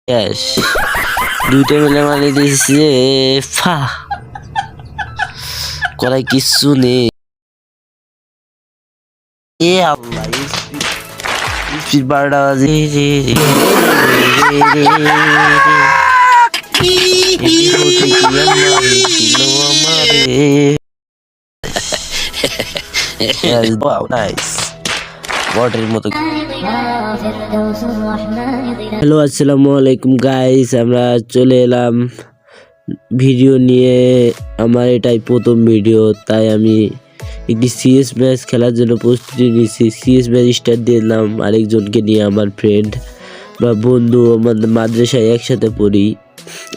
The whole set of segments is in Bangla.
শেষ। দুইটা মিলে মানে দিয়েছে ফা করাই কিচ্ছু নেই। এ আল্লাহ স্পিড 12টা বাজে রে রে রে হ্যালো আসসালামু আলাইকুম গাইস, আমরা চলে এলাম ভিডিও নিয়ে। আমার এটাই প্রথম ভিডিও, তাই আমি একটি সিএস ম্যাচ খেলার জন্য প্রস্তুতি নিচ্ছি। সিএস ম্যাচ স্টার্ট দিলাম আরেকজনকে নিয়ে, আমার ফ্রেন্ড বা বন্ধু, আমাদের মাদ্রাসায় একসাথে পড়ি।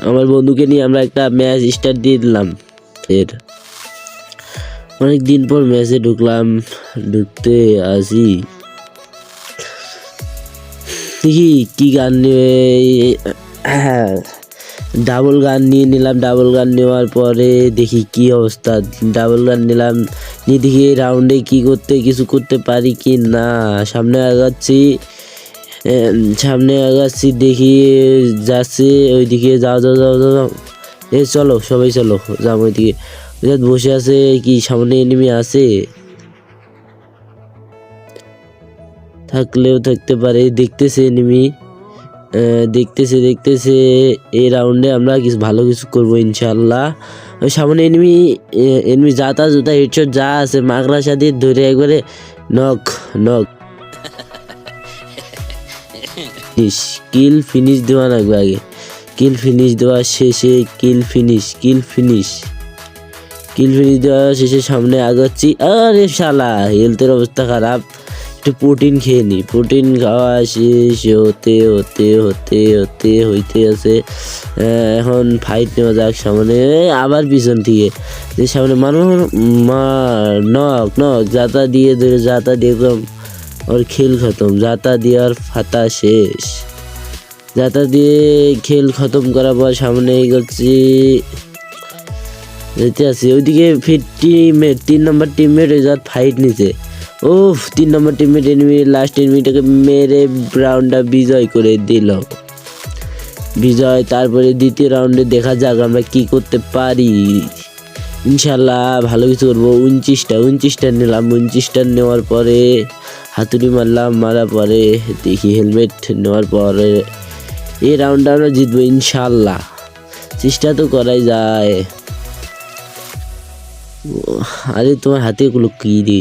আমার বন্ধুকে নিয়ে আমরা একটা ম্যাচ স্টার্ট দিয়ে দিলাম। এর অনেক দিন পর ম্যাচে ঢুকলাম, ঢুকতে আসি কি গান নিয়ে ডাবল গান নিয়ে নিলাম। ডাবল গান নেওয়ার পরে দেখি কি অবস্থা। ডাবল গান নিলাম, নিয়ে দেখি এই রাউন্ডে কিছু করতে পারি কি না। সামনে আগাচ্ছি দেখি যাচ্ছে ওইদিকে। যাও চলো সবাই চলো যাও ওইদিকে। বসে আছে কি সামনে এনিমি আছে, থাকলেও থাকতে পারে। দেখতেছে এনিমি, দেখতেছে এই রাউন্ডে আমরা ভালো কিছু করবো ইনশাল্লাহ। সামনে এনিমি জাতা হেডশট যা আছে মাকড়াসা দিয়ে ধরে একবারে নক কিল ফিনিশ দেওয়া লাগবে আগে। কিল ফিনিশ দেওয়া শেষে কিল ফিনিশ দেওয়া শেষে সামনে আগাচ্ছি। আরে শালা হেলথের অবস্থা খারাপ, একটু প্রোটিন খেয়ে নি। প্রোটিন খাওয়া শেষ হইতে আছে। এখন ফাইট নেওয়া যাক। সামনে আবার পিছন থেকে সামনে মানুষ নক জাতা দিয়ে ধরে জাতা দিয়ে একদম ওর খেল খতম। জাতা দিয়ে আর ফাতা শেষ। জাতা দিয়ে খেল খতম করার পর সামনে এগোচ্ছি, যেতে আছি। ওইদিকে ফির টিমমেট 3 নম্বর টিমমেট ওই জাত ফাইট নিছে। 3 নম্বর টিমমেট এনিমি লাস্ট এনিমিটাকে মেরে রাউন্ডটা বিজয় করে দিল। তারপরে দ্বিতীয় রাউন্ডে দেখা যাক আমরা কি করতে পারি। ইনশাল্লাহ ভালো কিছু করবো। 29টা নিলাম। 29টা নেওয়ার পরে হাতুড়ি মারার পরে দেখি হেলমেট নেওয়ার পরে এই রাউন্ডটা আমরা জিতবো ইনশাল্লাহ। চেষ্টা তো করাই যায়। আরে তোমার হাতে গুলো কি রে?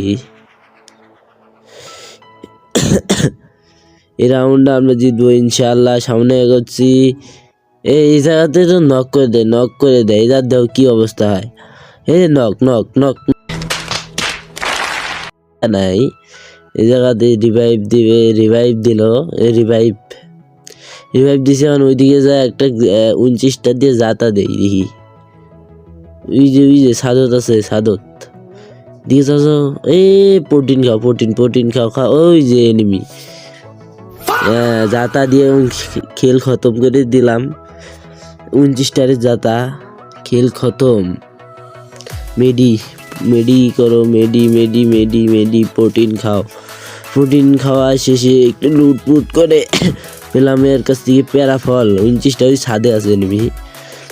এই রাউন্ডটা আমরা জিতবো ইনশাল্লাহ। সামনে এগোচ্ছি। এই জায়গাতে তো নক করে দেয় এবার দেখো কি অবস্থা হয়। এই নক নাই, এই জায়গাতে রিভাইভ দিল। রিভাইভ দিছে। এখন ওইদিকে যায় একটা 29টা দিয়ে জাতা দেই দেখি। ওই যে সাদত আছে, সাদত দিয়ে যাও। প্রোটিন খাও। ওই যে এনিমি জাতা দিয়ে খেল খতম করে দিলাম। 29টারে জাতা খেল খতম। মেডি করো, মেডি প্রোটিন খাও। প্রোটিন খাওয়া শেষে একটু লুটপুট করে পেলাম এর কাছ থেকে প্যারাফল। 29টা ওই ছাদে আছে এনিমি।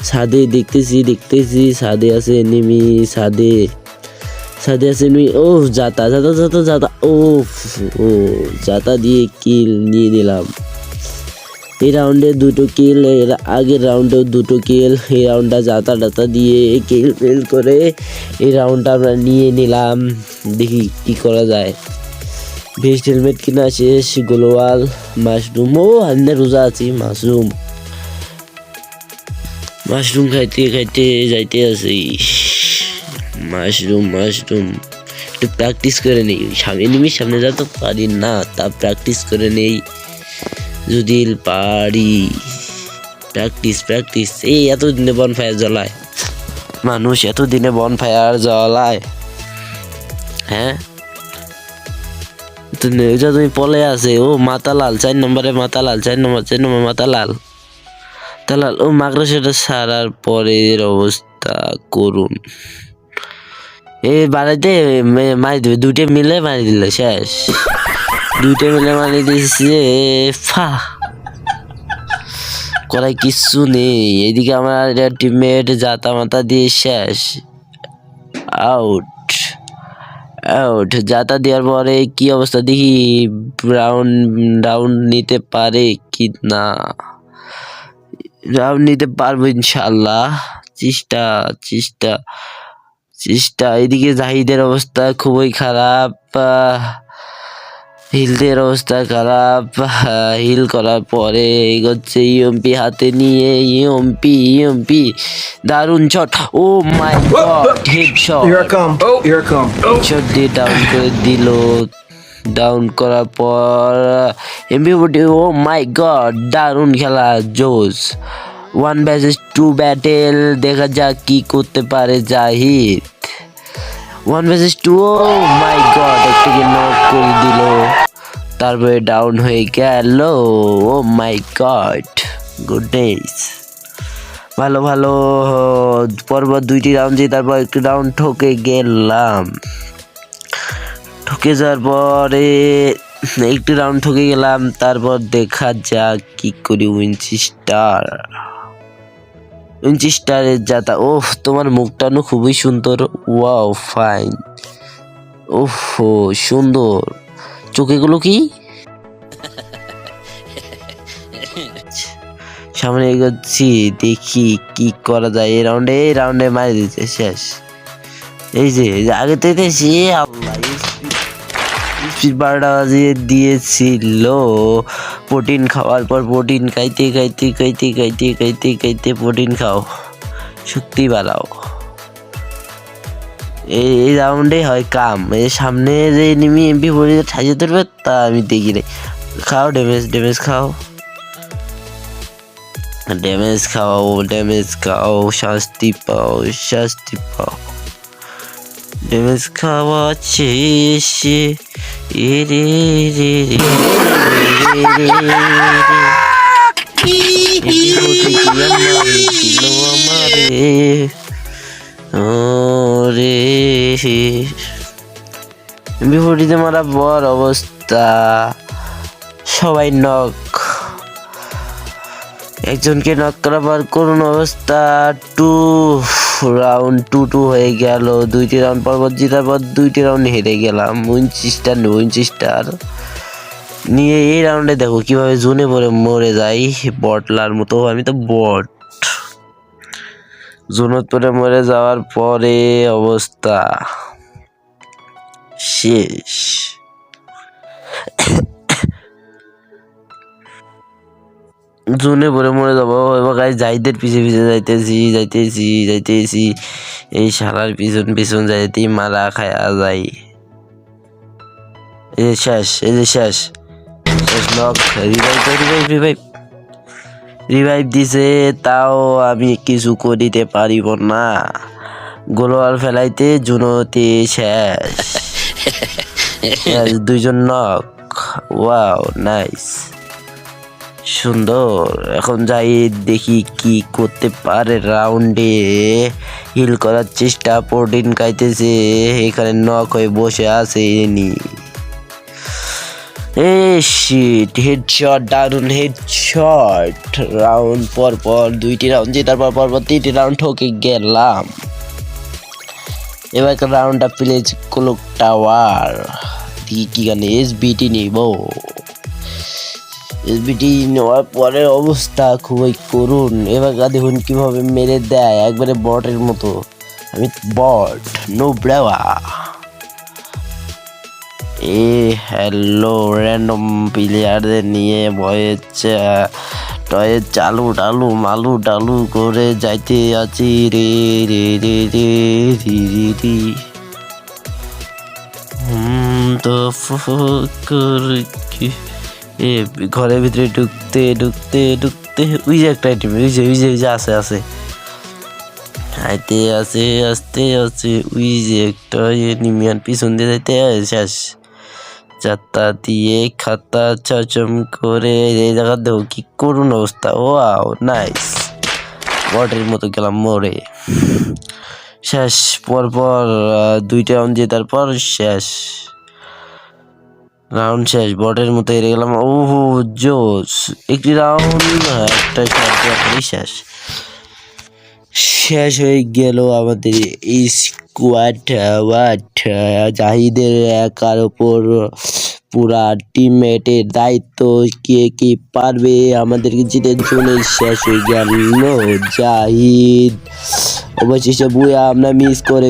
ছাদে দেখতেছি ছাদে আছে এনিমি। ছাদে আছে এনিমি। জাতা জাতা দিয়ে কিল নিয়ে নিলাম। এই রাউন্ডে 2টো কিল, এর আগের রাউন্ডেও 2টো কিল। এই রাউন্ডটা জাতা দিয়ে কিল ফেল করে এই রাউন্ডটা আমরা নিয়ে নিলাম। দেখি কি করা যায়। ভেস্ট হেলমেট কিনা শেষ। গ্লোয়াল মাশরুম, আমি রোজা আছি। মাশরুম খাইতে যাইতে আছি। মাশরুম একটু প্র্যাকটিস করে নেই। এনিমির সামনে যেতে পারি না, তা প্র্যাকটিস করে নেই যদি পারি। প্র্যাকটিস। এই এতদিনে বনফায়ার জ্বলায় মানুষ, এতদিনে বনফায়ার জ্বলায়। হ্যাঁ তুমি পলে আছে। মাতালাল 4 নম্বরে মাতালাল 4 নম্বর মাতালাল। মাকড়াসাটা সারার পরে এর অবস্থা করুন। বাড়াইতে মারি দেবে। 2টে মিলে মারি দিলে শেষ। 2টে মিলে মারি দিয়েছে ফা করার কিচ্ছু নেই। এদিকে আমার টিমমেট জাতা মাতা দিয়ে শেষ। আউট আউট জাতা দেওয়ার পরে কি অবস্থা দেখি, রাউন্ড নিতে পারে কি না। রাউন্ড নিতে পারবো ইনশাআল্লাহ। চেষ্টা চেষ্টা চেষ্টা। এদিকে জাহিদের অবস্থা খুবই খারাপ, হিলদের অবস্থা খারাপ। হিল করার পরে এগোচ্ছে ইএমপি হাতে নিয়ে। ইএমপি দারুণ শট। ও মাই গড, হেডশট। হেডশট দিয়ে ডাউন করে দিল। ডাউন করার পর এমপি ও মাই গড, দারুণ খেলা, জোস। 1 vs 2 ব্যাটেল, দেখা যাক কি করতে পারে জাহিদ। 1 vs 2, ও মাই গড, একটাকে নক করে দিল, তারপরে ডাউন হয়ে গেল। ও মাই গড, গুডনেস। ভালো ভালো, পরপর 2টি রাউন্ড দিয়ে তারপর একটি রাউন্ড ঠকে গেলাম। ঠকে যাওয়ার পরে একটি রাউন্ড ঠকে গেলাম, তারপর দেখা যাক কি করি। উইনচেস্টারের জাতা। ওহ, তোমার মুখটা না খুবই সুন্দর। Wow, fine. ওহ, সুন্দর। চোখেগুলো কি? সামনে এগোচ্ছি, দেখি কি করা যায়। এই রাউন্ডে মারি দিতে শেষ। এই যে আগে তো আল্লাহ স্পিড বারোটা বাজিয়ে দিয়েছিল। প্রোটিন খাওয়ার পর প্রোটিন খাইতে প্রোটিন খাও, শক্তি বাড়াও। এই রাউন্ডে হয় কাম। এই সামনে যে এনিমি এমপি পড়ে ঠাইয়ে ধরবে তা আমি দেখি রে। খাও, ড্যামেজ খাও, শাস্তি পাও। ড্যামেজ খাওয়া শেষে বিপরীতে মারা বড় অবস্থা, সবাই নক। একজনকে নক করার পর করুন অবস্থা। 2 রাউন্ড হয়ে গেল। 2টি রাউন্ড পরপর জেতার পর 2টি রাউন্ড হেরে গেলাম। উইনচেস্টার নিয়ে এই রাউন্ডে দেখো কিভাবে জোনে পরে মরে যাই, বটলার মতো। আমি তো বট। জোনত পরে মরে যাওয়ার পরে অবস্থা শেষ। জোনে পরে মরে যাবো। এবার গাইস জাহিদের পিছে যাইতেছি। এই শালার পিছন যাইতেই মারা খায়া যাই। এই যে শেষ নক। রিভাইভ দিছে, তাও আমি কিছু করিতে পারিব না। গোলওয়াল ফেলাইতে জুনোতে শেষ। 2জন নক। ওয়াও, নাইস, সুন্দর। এখন যাই দেখি কি করতে পারে রাউন্ডে। হিল করার চেষ্টা, প্রোটিন খাইতেছে, এখানে নক হয়ে বসে আছে এনি। শিট, হেডশট, দারুণ হেডশট। রাউন্ড পর 2টি রাউন্ড জেতার পর 3টি রাউন্ড ঠকে গেলাম। এবার রাউন্ডটা প্লেজ ক্লক টাওয়ার। কি গানে এসবিটি নিব। এসবিটি নেওয়ার পরে অবস্থা খুবই করুণ। এবার দেখুন কিভাবে মেরে দেয়, একবারে বটের মতো। আমি বট, নো ব্রেওয়া। হ্যালো, র্যান্ডম প্লেয়ারদের নিয়ে টয়ে চালু মালু করে যাইতে আছি রে। তো ঘরের ভিতরে ঢুকতে ওই যে একটা আইটেম, ওই যে আছে আস্তে ওই যে একটা নিমিয়ান পিছন দিয়ে যাইতে শেষ। যাত্রা দিয়ে খাতা চচম করে এই জায়গা দেখো কি করুন অবস্থা। Wow, nice. বটের মতো গেলাম মরে। শেষ। পরপর 2টা রাউন্ড জেতার পর শেষ। রাউন্ড শেষ, বটের মতো হেরে গেলাম। ওহো জোস, একটি রাউন্ড, একটা শেষ শেষ হয়ে গেল আমাদের এই স্কোয়াড। জাহিদের একার ওপর পুরা টিমমেটের দায়িত্ব। কে কি পারবে আমাদেরকে জিতের জন্য শেষ হয়ে গেল। জাহিদ অবশেষে বুয়া আমরা মিস করে